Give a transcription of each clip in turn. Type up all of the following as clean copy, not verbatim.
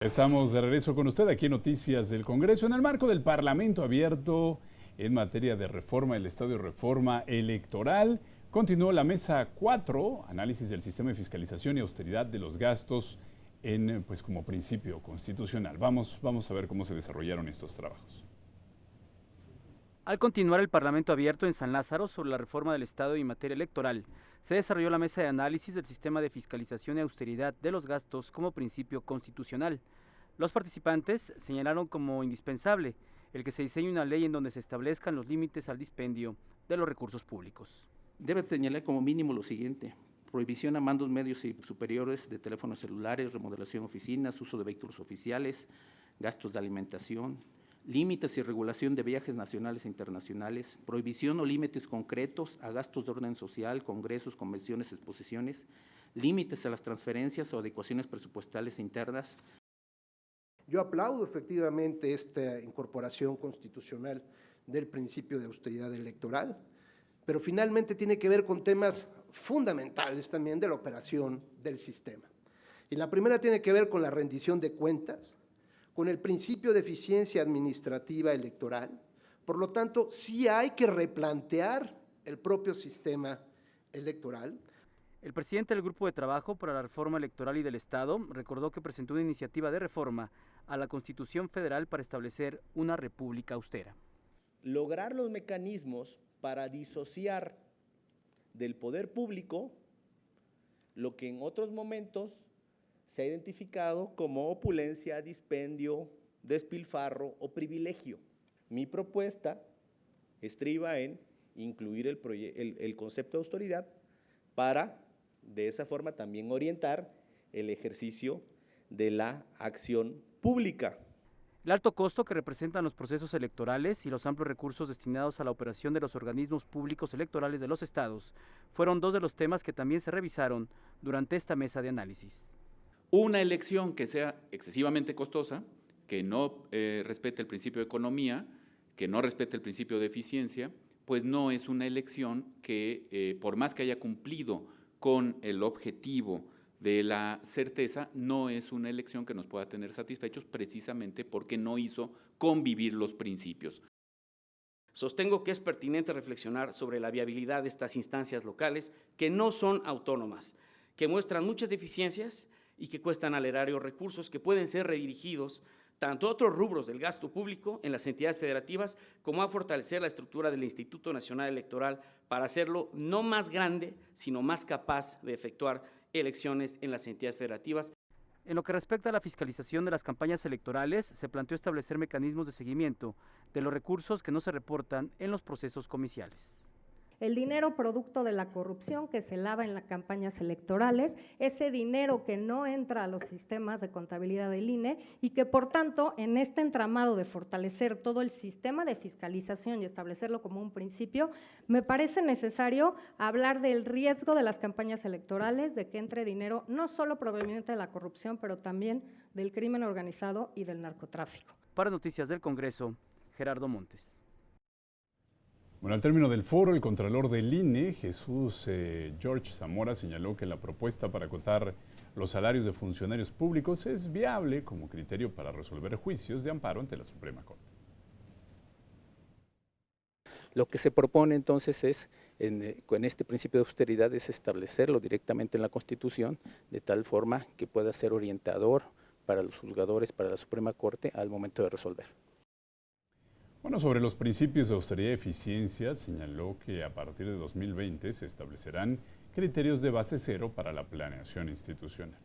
Estamos de regreso con usted aquí en Noticias del Congreso. En el marco del Parlamento abierto en materia de reforma del Estado y reforma electoral, continuó la mesa 4, análisis del sistema de fiscalización y austeridad de los gastos como principio constitucional. Vamos a ver cómo se desarrollaron estos trabajos. Al continuar el Parlamento abierto en San Lázaro sobre la reforma del Estado y materia electoral, se desarrolló la mesa de análisis del sistema de fiscalización y austeridad de los gastos como principio constitucional. Los participantes señalaron como indispensable el que se diseñe una ley en donde se establezcan los límites al dispendio de los recursos públicos. Debe señalar como mínimo lo siguiente: prohibición a mandos medios y superiores de teléfonos celulares, remodelación de oficinas, uso de vehículos oficiales, gastos de alimentación, límites y regulación de viajes nacionales e internacionales, prohibición o límites concretos a gastos de orden social, congresos, convenciones, exposiciones, límites a las transferencias o adecuaciones presupuestales internas. Yo aplaudo efectivamente esta incorporación constitucional del principio de austeridad electoral, pero finalmente tiene que ver con temas fundamentales también de la operación del sistema. Y la primera tiene que ver con la rendición de cuentas, con el principio de eficiencia administrativa electoral. Por lo tanto, sí hay que replantear el propio sistema electoral. El presidente del Grupo de Trabajo para la Reforma Electoral y del Estado recordó que presentó una iniciativa de reforma a la Constitución Federal para establecer una república austera. Lograr los mecanismos para disociar del poder público lo que en otros momentos se ha identificado como opulencia, dispendio, despilfarro o privilegio. Mi propuesta estriba en incluir el concepto de autoridad para, de esa forma, también orientar el ejercicio de la acción pública. El alto costo que representan los procesos electorales y los amplios recursos destinados a la operación de los organismos públicos electorales de los estados fueron dos de los temas que también se revisaron durante esta mesa de análisis. Una elección que sea excesivamente costosa, que no respete el principio de economía, que no respete el principio de eficiencia, pues no es una elección que, por más que haya cumplido con el objetivo de la certeza, no es una elección que nos pueda tener satisfechos precisamente porque no hizo convivir los principios. Sostengo que es pertinente reflexionar sobre la viabilidad de estas instancias locales que no son autónomas, que muestran muchas deficiencias y que cuestan al erario recursos que pueden ser redirigidos tanto a otros rubros del gasto público en las entidades federativas como a fortalecer la estructura del Instituto Nacional Electoral para hacerlo no más grande, sino más capaz de efectuar elecciones en las entidades federativas. En lo que respecta a la fiscalización de las campañas electorales, se planteó establecer mecanismos de seguimiento de los recursos que no se reportan en los procesos comiciales. El dinero producto de la corrupción que se lava en las campañas electorales, ese dinero que no entra a los sistemas de contabilidad del INE y que por tanto en este entramado de fortalecer todo el sistema de fiscalización y establecerlo como un principio, me parece necesario hablar del riesgo de las campañas electorales, de que entre dinero no solo proveniente de la corrupción, pero también del crimen organizado y del narcotráfico. Para Noticias del Congreso, Gerardo Montes. Bueno, al término del foro, el contralor del INE, Jesús George Zamora, señaló que la propuesta para acotar los salarios de funcionarios públicos es viable como criterio para resolver juicios de amparo ante la Suprema Corte. Lo que se propone entonces es, con este principio de austeridad, es establecerlo directamente en la Constitución, de tal forma que pueda ser orientador para los juzgadores, para la Suprema Corte, al momento de resolver. Bueno, sobre los principios de austeridad y eficiencia, señaló que a partir de 2020 se establecerán criterios de base cero para la planeación institucional.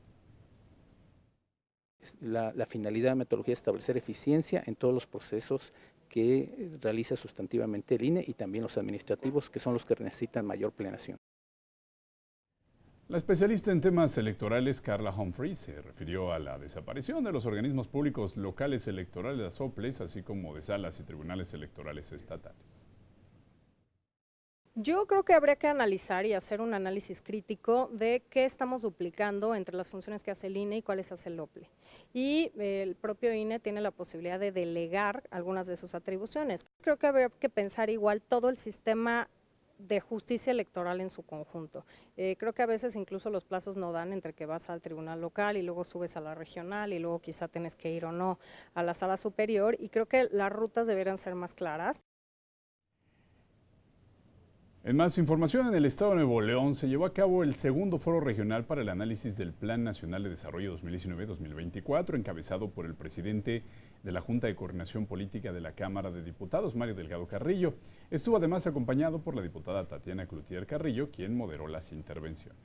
La finalidad de metodología es establecer eficiencia en todos los procesos que realiza sustantivamente el INE y también los administrativos, que son los que necesitan mayor planeación. La especialista en temas electorales Carla Humphrey se refirió a la desaparición de los organismos públicos locales electorales, las OPLES, así como de salas y tribunales electorales estatales. Yo creo que habría que analizar y hacer un análisis crítico de qué estamos duplicando entre las funciones que hace el INE y cuáles hace el OPLE. Y el propio INE tiene la posibilidad de delegar algunas de sus atribuciones. Creo que habría que pensar igual todo el sistema de justicia electoral en su conjunto. Creo que a veces incluso los plazos no dan entre que vas al tribunal local y luego subes a la regional y luego quizá tienes que ir o no a la sala superior, y creo que las rutas deberían ser más claras. En más información, en el estado de Nuevo León se llevó a cabo el segundo foro regional para el análisis del Plan Nacional de Desarrollo 2019-2024, encabezado por el presidente de la Junta de Coordinación Política de la Cámara de Diputados, Mario Delgado Carrillo. Estuvo además acompañado por la diputada Tatiana Cloutier Carrillo, quien moderó las intervenciones.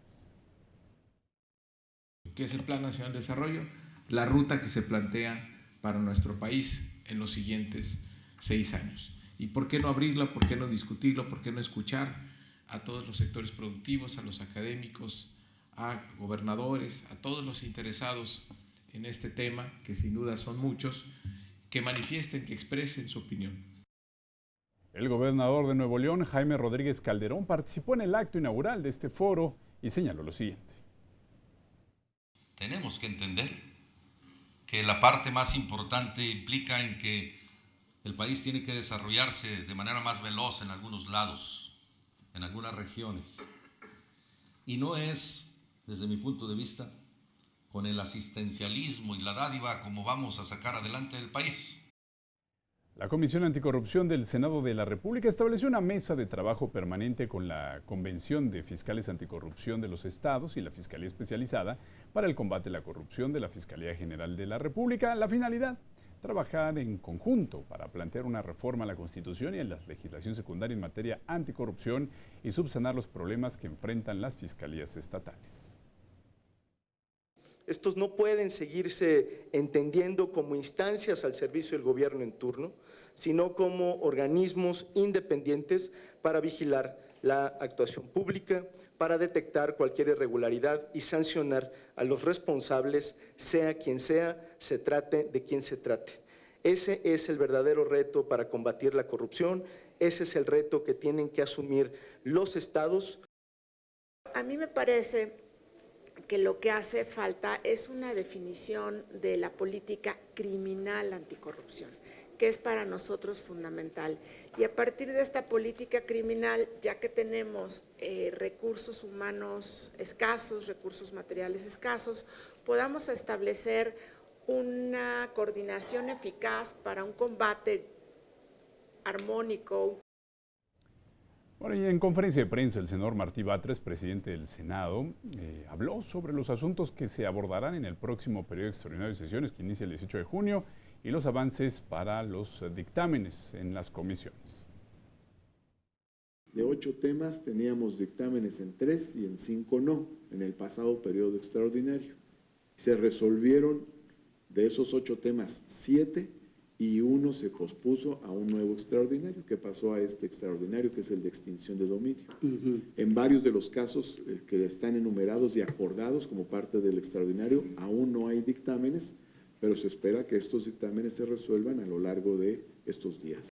¿Qué es el Plan Nacional de Desarrollo? La ruta que se plantea para nuestro país en los siguientes 6 años. ¿Y por qué no abrirla? ¿Por qué no discutirlo? ¿Por qué no escuchar a todos los sectores productivos, a los académicos, a gobernadores, a todos los interesados en este tema, que sin duda son muchos, que manifiesten, que expresen su opinión? El gobernador de Nuevo León, Jaime Rodríguez Calderón, participó en el acto inaugural de este foro y señaló lo siguiente. Tenemos que entender que la parte más importante implica en que el país tiene que desarrollarse de manera más veloz en algunos lados, en algunas regiones. Y no es, desde mi punto de vista, con el asistencialismo y la dádiva como vamos a sacar adelante el país. La Comisión Anticorrupción del Senado de la República estableció una mesa de trabajo permanente con la Convención de Fiscales Anticorrupción de los Estados y la Fiscalía Especializada para el combate a la corrupción de la Fiscalía General de la República. La finalidad: trabajar en conjunto para plantear una reforma a la Constitución y a la legislación secundaria en materia anticorrupción y subsanar los problemas que enfrentan las fiscalías estatales. Estos no pueden seguirse entendiendo como instancias al servicio del gobierno en turno, sino como organismos independientes para vigilar la actuación pública, para detectar cualquier irregularidad y sancionar a los responsables, sea quien sea, se trate de quien se trate. Ese es el verdadero reto para combatir la corrupción, ese es el reto que tienen que asumir los estados. A mí me parece que lo que hace falta es una definición de la política criminal anticorrupción, que es para nosotros fundamental. Y a partir de esta política criminal, ya que tenemos recursos humanos escasos, recursos materiales escasos, podamos establecer una coordinación eficaz para un combate armónico. Bueno, y en conferencia de prensa, el senador Martí Batres, presidente del Senado, habló sobre los asuntos que se abordarán en el próximo periodo extraordinario de sesiones que inicia el 18 de junio y los avances para los dictámenes en las comisiones. De 8 temas teníamos dictámenes en 3 y en 5 no, en el pasado periodo extraordinario. Se resolvieron de esos 8 temas 7 y 1 se pospuso a un nuevo extraordinario que pasó a este extraordinario, que es el de extinción de dominio. En varios de los casos que están enumerados y acordados como parte del extraordinario, aún no hay dictámenes, pero se espera que estos dictámenes se resuelvan a lo largo de estos días.